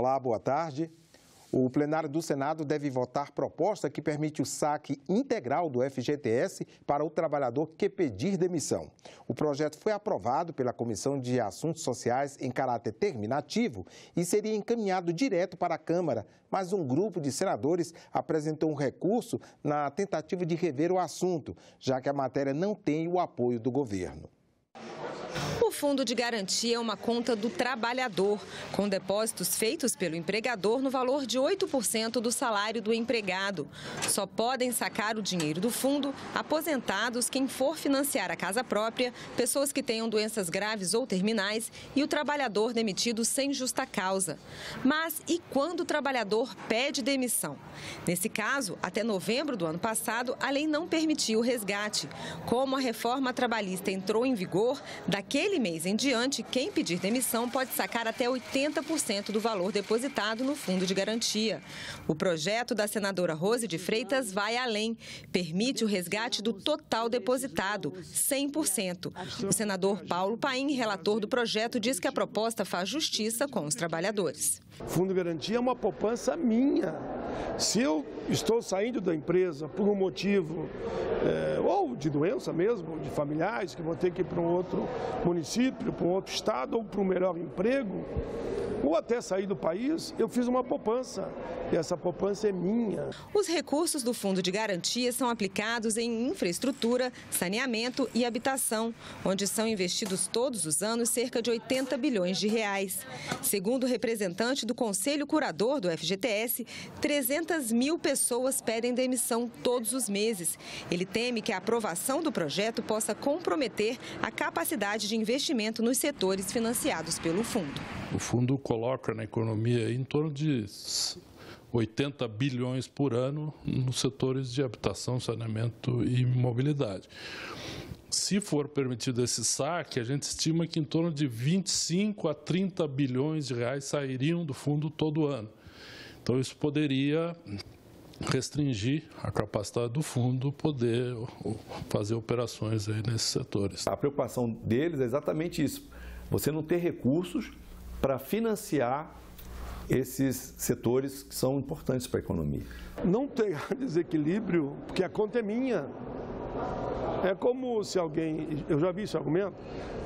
Olá, boa tarde. O plenário do Senado deve votar proposta que permite o saque integral do FGTS para o trabalhador que pedir demissão. O projeto foi aprovado pela Comissão de Assuntos Sociais em caráter terminativo e seria encaminhado direto para a Câmara, mas um grupo de senadores apresentou um recurso na tentativa de rever o assunto, já que a matéria não tem o apoio do governo. O Fundo de Garantia é uma conta do trabalhador, com depósitos feitos pelo empregador no valor de 8% do salário do empregado. Só podem sacar o dinheiro do fundo aposentados, quem for financiar a casa própria, pessoas que tenham doenças graves ou terminais e o trabalhador demitido sem justa causa. Mas e quando o trabalhador pede demissão? Nesse caso, até novembro do ano passado, a lei não permitiu o resgate. Como a reforma trabalhista entrou em vigor, daquele mês em diante, quem pedir demissão pode sacar até 80% do valor depositado no Fundo de Garantia. O projeto da senadora Rose de Freitas vai além. Permite o resgate do total depositado, 100%. O senador Paulo Paim, relator do projeto, diz que a proposta faz justiça com os trabalhadores. O Fundo de Garantia é uma poupança minha. Se eu estou saindo da empresa por um motivo, ou de doença mesmo, de familiares, que vão ter que ir para um outro município, para um outro estado, ou para um melhor emprego, ou até sair do país, eu fiz uma poupança. E essa poupança é minha. Os recursos do Fundo de Garantia são aplicados em infraestrutura, saneamento e habitação, onde são investidos todos os anos cerca de 80 bilhões de reais. Segundo o representante do Conselho Curador do FGTS, 300 mil pessoas pedem demissão todos os meses. Ele teme que a aprovação do projeto possa comprometer a capacidade de investimento nos setores financiados pelo fundo. O fundo coloca na economia em torno de 80 bilhões por ano nos setores de habitação, saneamento e mobilidade. Se for permitido esse saque, a gente estima que em torno de 25 a 30 bilhões de reais sairiam do fundo todo ano. Então, isso poderia restringir a capacidade do fundo poder fazer operações aí nesses setores. A preocupação deles é exatamente isso, você não ter recursos para financiar esses setores que são importantes para a economia. Não tem desequilíbrio, porque a conta é minha. É como se alguém, eu já vi esse argumento,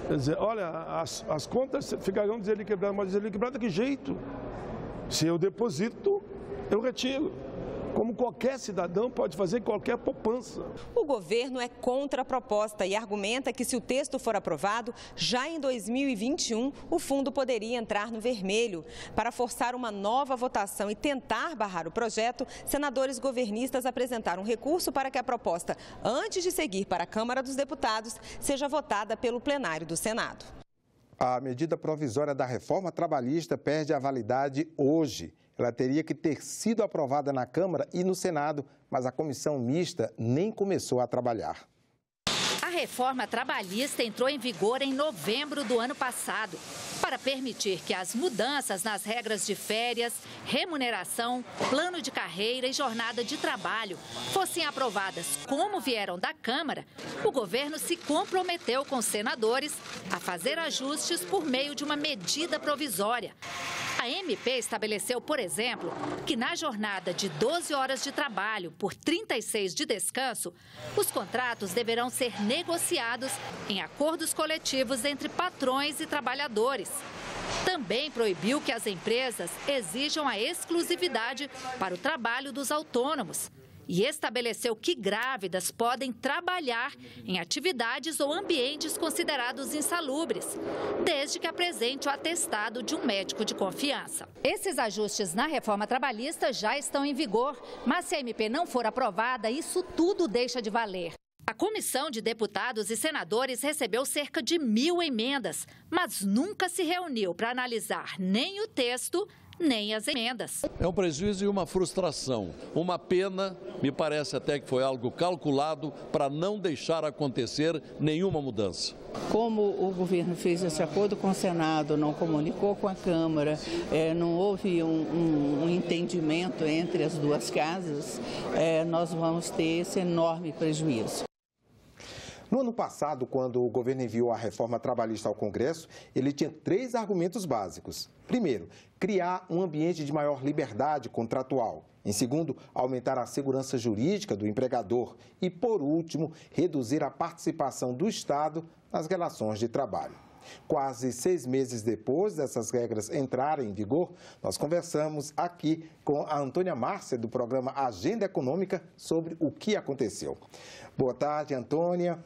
quer dizer, olha, as contas ficarão desequilibradas, mas desequilibradas de que jeito? Se eu deposito, eu retiro. Como qualquer cidadão pode fazer qualquer poupança. O governo é contra a proposta e argumenta que se o texto for aprovado, já em 2021, o fundo poderia entrar no vermelho. Para forçar uma nova votação e tentar barrar o projeto, senadores governistas apresentaram um recurso para que a proposta, antes de seguir para a Câmara dos Deputados, seja votada pelo plenário do Senado. A medida provisória da reforma trabalhista perde a validade hoje. Ela teria que ter sido aprovada na Câmara e no Senado, mas a comissão mista nem começou a trabalhar. A reforma trabalhista entrou em vigor em novembro do ano passado, para permitir que as mudanças nas regras de férias, remuneração, plano de carreira e jornada de trabalho fossem aprovadas como vieram da Câmara. O governo se comprometeu com os senadores a fazer ajustes por meio de uma medida provisória. A MP estabeleceu, por exemplo, que na jornada de 12 horas de trabalho por 36 de descanso, os contratos deverão ser negociados em acordos coletivos entre patrões e trabalhadores. Também proibiu que as empresas exijam a exclusividade para o trabalho dos autônomos. E estabeleceu que grávidas podem trabalhar em atividades ou ambientes considerados insalubres, desde que apresente o atestado de um médico de confiança. Esses ajustes na reforma trabalhista já estão em vigor, mas se a MP não for aprovada, isso tudo deixa de valer. A Comissão de Deputados e Senadores recebeu cerca de 1.000 emendas, mas nunca se reuniu para analisar nem o texto, nem as emendas. É um prejuízo e uma frustração, uma pena, me parece até que foi algo calculado para não deixar acontecer nenhuma mudança. Como o governo fez esse acordo com o Senado, não comunicou com a Câmara, não houve um entendimento entre as duas casas, nós vamos ter esse enorme prejuízo. No ano passado, quando o governo enviou a reforma trabalhista ao Congresso, ele tinha 3 argumentos básicos. Primeiro, criar um ambiente de maior liberdade contratual. Em segundo, aumentar a segurança jurídica do empregador. E, por último, reduzir a participação do Estado nas relações de trabalho. Quase 6 meses depois dessas regras entrarem em vigor, nós conversamos aqui com a Antônia Márcia, do programa Agenda Econômica, sobre o que aconteceu. Boa tarde, Antônia.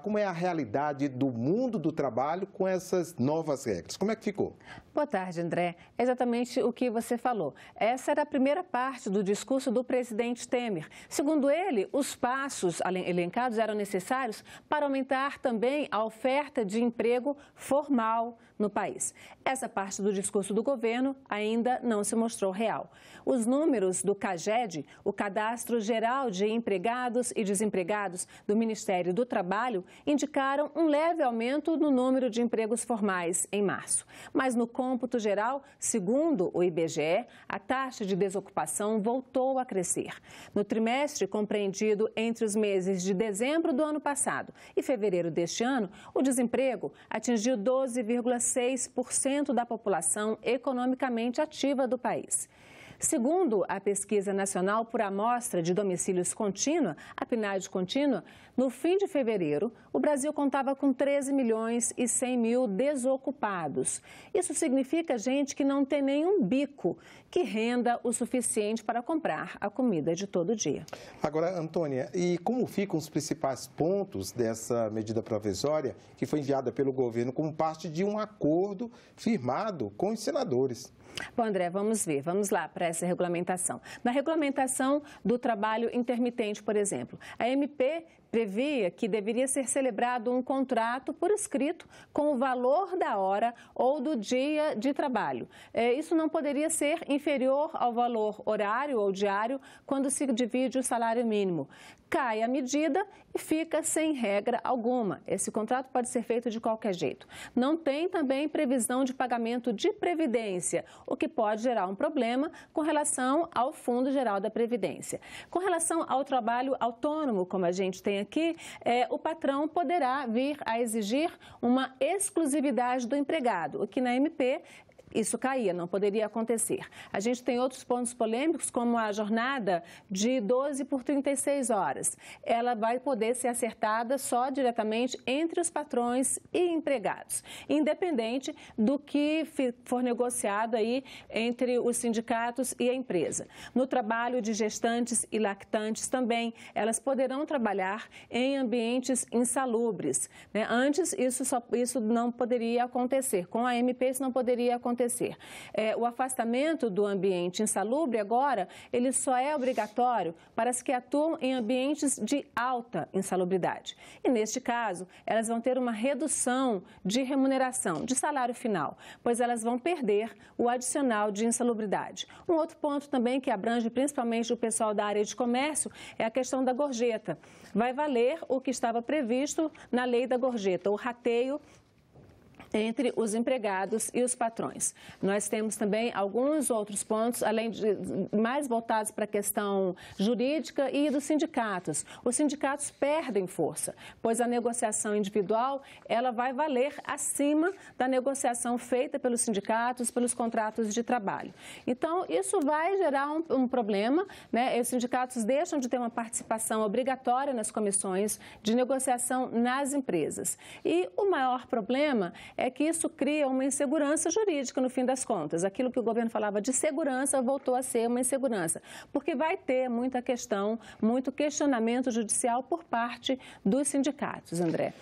Como é a realidade do mundo do trabalho com essas novas regras? Como é que ficou? Boa tarde, André. É exatamente o que você falou. Essa era a primeira parte do discurso do presidente Temer. Segundo ele, os passos elencados eram necessários para aumentar também a oferta de emprego formal no país. Essa parte do discurso do governo ainda não se mostrou real. Os números do CAGED, o Cadastro Geral de Empregados e Desempregados do Ministério do Trabalho, indicaram um leve aumento no número de empregos formais em março. Mas no cômputo geral, segundo o IBGE, a taxa de desocupação voltou a crescer. No trimestre compreendido entre os meses de dezembro do ano passado e fevereiro deste ano, o desemprego atingiu 12,6% da população economicamente ativa do país. Segundo a Pesquisa Nacional por Amostra de Domicílios Contínua, a PNAD Contínua, no fim de fevereiro, o Brasil contava com 13 milhões e 100 mil desocupados. Isso significa gente que não tem nenhum bico que renda o suficiente para comprar a comida de todo dia. Agora, Antônia, e como ficam os principais pontos dessa medida provisória que foi enviada pelo governo como parte de um acordo firmado com os senadores? Bom, André, vamos ver, vamos lá para essa regulamentação. Na regulamentação do trabalho intermitente, por exemplo, a MP previa que deveria ser celebrado um contrato por escrito com o valor da hora ou do dia de trabalho. Isso não poderia ser inferior ao valor horário ou diário quando se divide o salário mínimo. Cai a medida e fica sem regra alguma. Esse contrato pode ser feito de qualquer jeito. Não tem também previsão de pagamento de previdência, o que pode gerar um problema com relação ao Fundo Geral da Previdência. Com relação ao trabalho autônomo, como a gente tem aqui, o patrão poderá vir a exigir uma exclusividade do empregado, o que na MP isso caía, não poderia acontecer. A gente tem outros pontos polêmicos, como a jornada de 12 por 36 horas. Ela vai poder ser acertada só diretamente entre os patrões e empregados, independente do que for negociado aí entre os sindicatos e a empresa. No trabalho de gestantes e lactantes também, elas poderão trabalhar em ambientes insalubres, né? Antes, isso não poderia acontecer. Com a MP, isso não poderia acontecer. O afastamento do ambiente insalubre agora, ele só é obrigatório para as que atuam em ambientes de alta insalubridade. E neste caso, elas vão ter uma redução de remuneração, de salário final, pois elas vão perder o adicional de insalubridade. Um outro ponto também que abrange principalmente o pessoal da área de comércio é a questão da gorjeta. Vai valer o que estava previsto na lei da gorjeta, o rateio entre os empregados e os patrões. Nós temos também alguns outros pontos, além de mais voltados para a questão jurídica e dos sindicatos. Os sindicatos perdem força, pois a negociação individual ela vai valer acima da negociação feita pelos sindicatos, pelos contratos de trabalho. Então, isso vai gerar um problema, né? Os sindicatos deixam de ter uma participação obrigatória nas comissões de negociação nas empresas. E o maior problema é que isso cria uma insegurança jurídica no fim das contas. Aquilo que o governo falava de segurança voltou a ser uma insegurança, porque vai ter muita questão, muito questionamento judicial por parte dos sindicatos, André.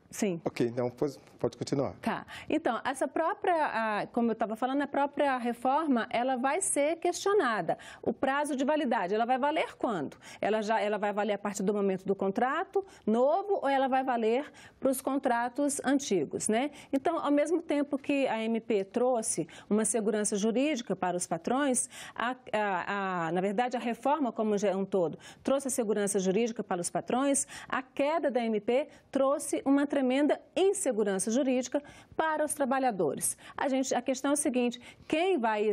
Sim. Ok, então pode continuar. Tá. Então, essa própria, como eu estava falando, a própria reforma, ela vai ser questionada. O prazo de validade, ela vai valer quando? Ela vai valer a partir do momento do contrato novo ou ela vai valer para os contratos antigos, né? Então, ao mesmo tempo que a MP trouxe uma segurança jurídica para os patrões, na verdade, a reforma como um todo trouxe a segurança jurídica para os patrões, a queda da MP trouxe uma tremenda tremenda insegurança jurídica para os trabalhadores. A questão é o seguinte: quem vai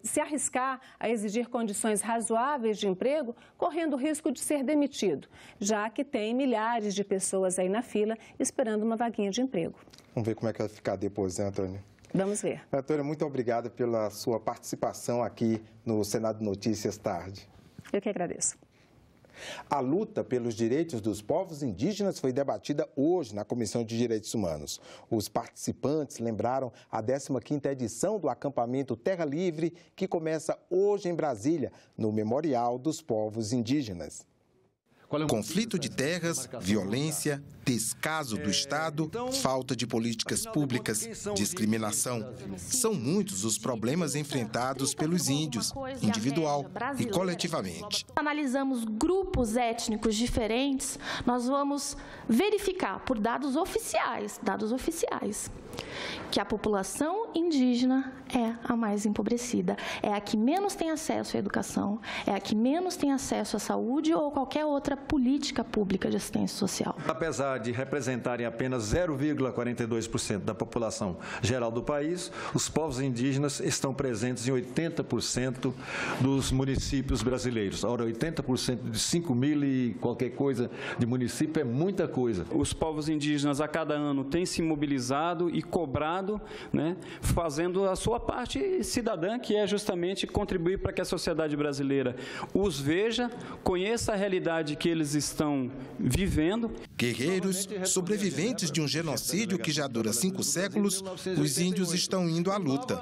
se arriscar a exigir condições razoáveis de emprego, correndo o risco de ser demitido, já que tem milhares de pessoas aí na fila esperando uma vaguinha de emprego. Vamos ver como é que vai ficar depois, né, Antônia? Vamos ver. Antônia, muito obrigada pela sua participação aqui no Senado Notícias Tarde. Eu que agradeço. A luta pelos direitos dos povos indígenas foi debatida hoje na Comissão de Direitos Humanos. Os participantes lembraram a 15ª edição do acampamento Terra Livre, que começa hoje em Brasília, no Memorial dos Povos Indígenas. Conflito de terras, violência, descaso do Estado, falta de políticas públicas, discriminação. São muitos os problemas enfrentados pelos índios, individual e coletivamente. Analisamos grupos étnicos diferentes, nós vamos verificar por dados oficiais, que a população indígena é a mais empobrecida, é a que menos tem acesso à educação, é a que menos tem acesso à saúde ou qualquer outra política pública de assistência social. Apesar de representarem apenas 0,42% da população geral do país, os povos indígenas estão presentes em 80% dos municípios brasileiros. Ora, 80% de 5 mil e qualquer coisa de município é muita coisa. Os povos indígenas a cada ano têm se mobilizado e cobrado, né, fazendo a sua parte cidadã, que é justamente contribuir para que a sociedade brasileira os veja, conheça a realidade que eles estão vivendo. Guerreiros, sobreviventes de um genocídio que já dura 5 séculos, os índios estão indo à luta.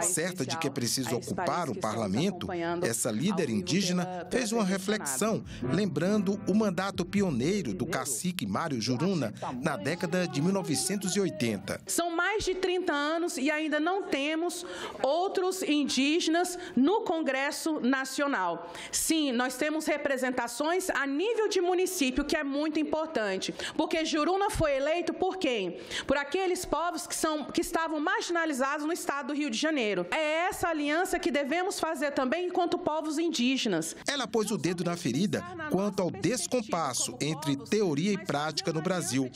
Certa de que é preciso ocupar o parlamento, essa líder indígena fez uma reflexão, lembrando o mandato pioneiro do cacique Mário Juruna na década de 1980. São mais de 30 anos e ainda não temos outros indígenas no Congresso Nacional. Sim, nós temos representações a nível de município, que é muito importante, porque Juruna foi eleito por quem? Por aqueles povos que estavam marginalizados no estado do Rio de Janeiro. É essa aliança que devemos fazer também enquanto povos indígenas. Ela pôs o dedo na ferida quanto ao descompasso entre teoria e prática no Brasil.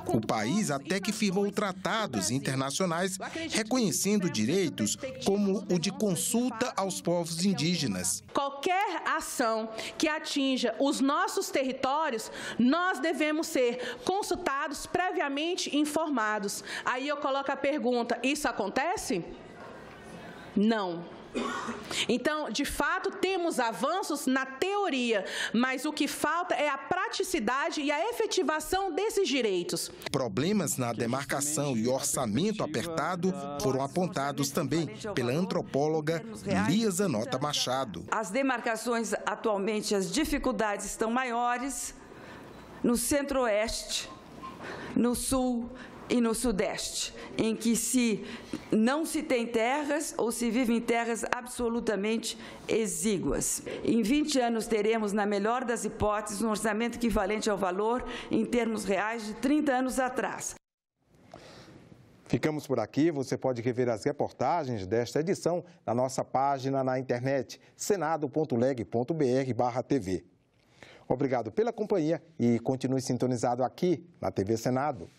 O país até que firmou tratados internacionais reconhecendo direitos como o de consulta aos povos indígenas. Qualquer ação que atinja os nossos territórios, nós devemos ser consultados, previamente informados. Aí eu coloco a pergunta: isso acontece? Não. Então, de fato, temos avanços na teoria, mas o que falta é a praticidade e a efetivação desses direitos. Problemas na demarcação e orçamento apertado foram apontados também pela antropóloga Lia Zanota Machado. As demarcações, atualmente, as dificuldades estão maiores no centro-oeste, no sul e no sudeste, em que não se tem terras ou se vive em terras absolutamente exíguas. Em 20 anos teremos, na melhor das hipóteses, um orçamento equivalente ao valor, em termos reais, de 30 anos atrás. Ficamos por aqui. Você pode rever as reportagens desta edição na nossa página na internet, senado.leg.br/TV. Obrigado pela companhia e continue sintonizado aqui na TV Senado.